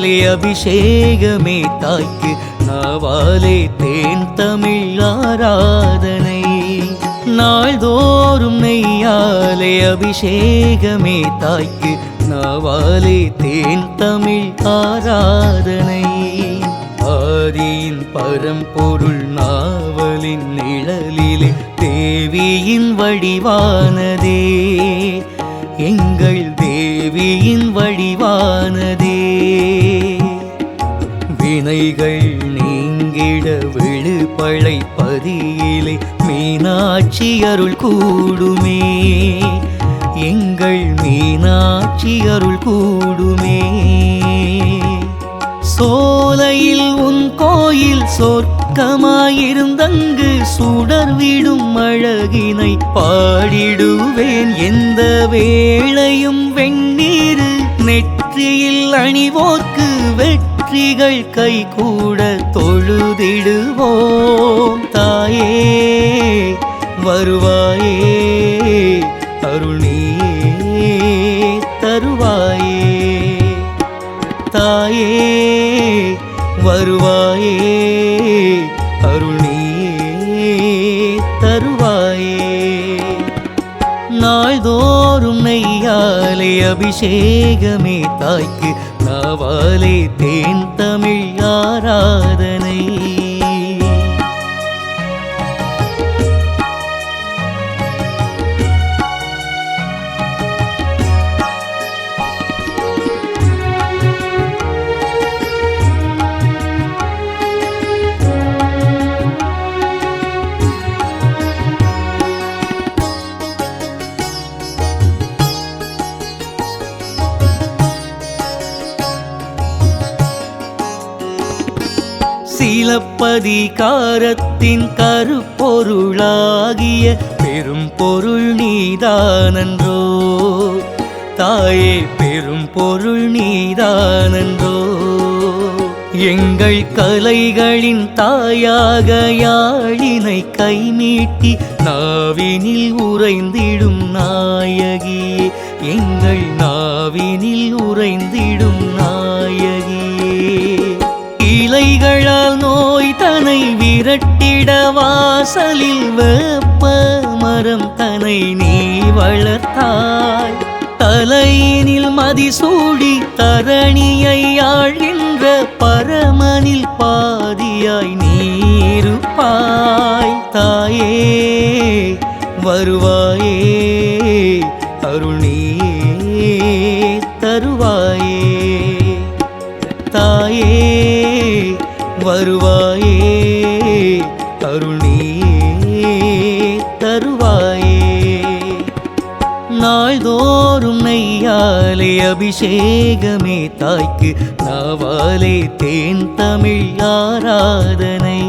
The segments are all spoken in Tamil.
நெய்யாலே அபிஷேகமே தாய்க்கு நாவாலே தேன் தமிழ் ஆராதனை நாள்தோறும் நெய்யாலே அபிஷேகமே தாய்க்கு நாவாலே தேன் தமிழ் ஆராதனை ஆதியின் பரம்பொருள் நாவலின் நிழலிலே தேவியின் வடிவானதே எங்கள் தேவியின் வடிவானதே வினைகள் நீங்கிட விழுப்பளை பதியிலே மீனாட்சி அருள் கூடுமே எங்கள் மீனாட்சி அருள் கூடுமே சோலையில் உன் கோயில் சொர்க்கமாயிருந்தங்கு சுடர்விடும் அழகினை பாடிடுவேன் எந்த வேளையும் வெண்ணீர் நெற்றியில் அணிவோர்க்கு வெற்றிகள் கைகூட தொழுதிடுவோம் தாயே வருவாயே அருள் நீயே தருவாயே தாயே வருவாயே அருள் நீயே தருவாயே நாள்தோறும் நெய்யாலே அபிஷேகமே தாய்க்கு நாவாலே தேன் தமிழ் ஆராதனை சிலப்பதிகாரத்தின் கருப்பொருளாகிய பெரும் பொருள் நீதானன்றோ தாயே பெரும் பொருள் நீதானன்றோ எங்கள் கலைகளின் தாயாக யாழினை கைமீட்டி நாவினில் உறைந்திடும் நாயகியே எங்கள் நாவினில் உறைந்திடும் நாயகியே இலைகளால் நோய் தனை விரட்டிட வாசலில் வேப்ப மரம் தனை நீ வளர்த்தாய் தலையினில் மதிசூடி தரணியை ஆழ்கின்ற பரமனில் பாதியாய் நீருப்பாய் தாயே வருவாயே அருள் நீயே தருவாயே தாயே வருவாயே அருள் நீயே தருவாயே நாள்தோறும் நெய்யாலே அபிஷேகமே தாய்க்கு நாவாலே தேன் தமிழ் ஆராதனை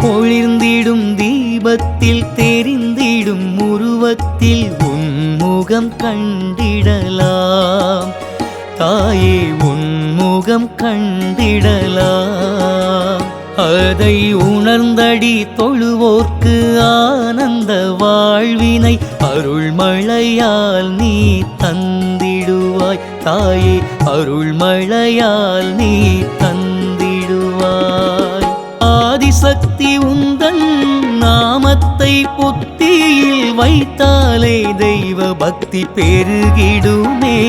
ஒளிர்ந்திடும் தீபத்தில் தெரிந்திடும் உருவத்தில் உன்முகம் கண்டிடலாம் தாயே உன்முகம் கண்டிடலாம் அதை உணர்ந்தடி தொழுவோர்க்கு ஆனந்த வாழ்வினை அருள்மழையால் நீ தந்திடுவாய் தாயே அருள்மழையால் நீ தந்திடுவாய் ஆதிசக்தி உந்தன் நாமத்தை புத்தியில் வைத்தாலே தெய்வ பக்தி பெருகிடுமே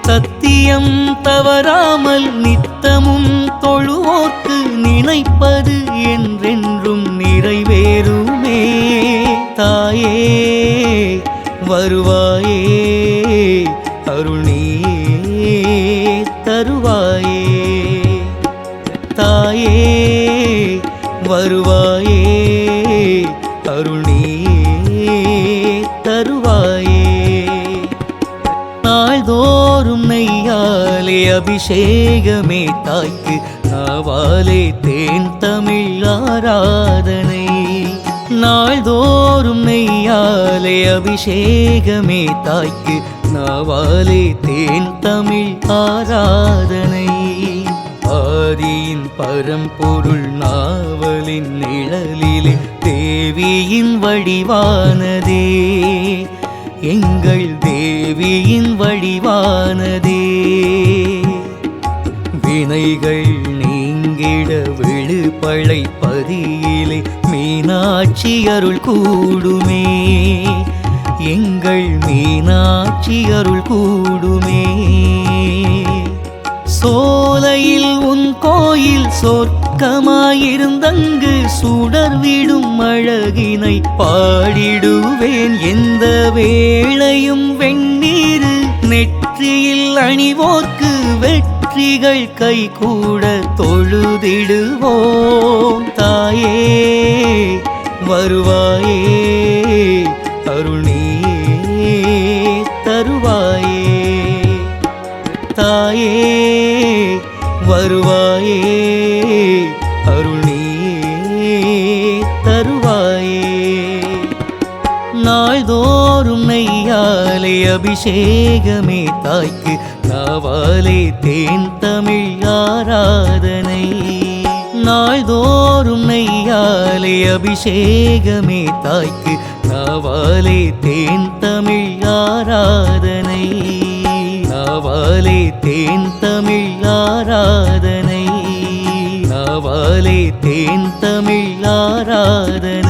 சத்தியம் தவறாமல் நித்தமும் தொழுவோர்க்கு நினைப்பது என்றென்றும் நிறைவேறுமே தாயே வருவாயே அருள் நீயே தருவாயே தாயே வருவாயே அருள் நீயே தருவாயே நாள்தோறும் நெய்யாலே அபிஷேகமே தாய்க்கு நாவாலே தேன் தமிழ் ஆராதனை நாள்தோறும் நெய்யாலே அபிஷேகமே தாய்க்கு நாவாலே தேன் தமிழ் ஆராதனை ஆதியின் பரம்பொருள் நாவலின் நிழலிலே தேவியின் வடிவானதே எங்கள் தேவியின் வடிவானதே வினைகள் நீங்கிட விழுப்பளை பதியிலே மீனாட்சி அருள் கூடுமே எங்கள் மீனாட்சி அருள் கூடுமே சோலையில் உன் கோயில் சொர்க்கமாயிருந்தங்கு சுடர்விடும் அழகினை பாடிடுவேன் எந்த வேளையும் வெண்ணீரு நெற்றியில் அணிவோர்க்கு வெற்றிகள் கைகூட தொழுதிடுவோம் தாயே வருவாயே அருள் நீயே தருவாயே தாயே வருவாயே அருள் நீயே தருவாயே நாள்தோறும் நெய்யாலே அபிஷேகமே தாய்க்கு நாவாலே தேன் தமிழ் ஆராதனை நாள்தோறும் நெய்யாலே அபிஷேகமே தாய்க்கு நாவாலே தேன் தமிழ் ஆராதனை நாவாலே தேன் தமிழ் ஆராதனை நாவாலே தேன் தமிழ் ஆராதனை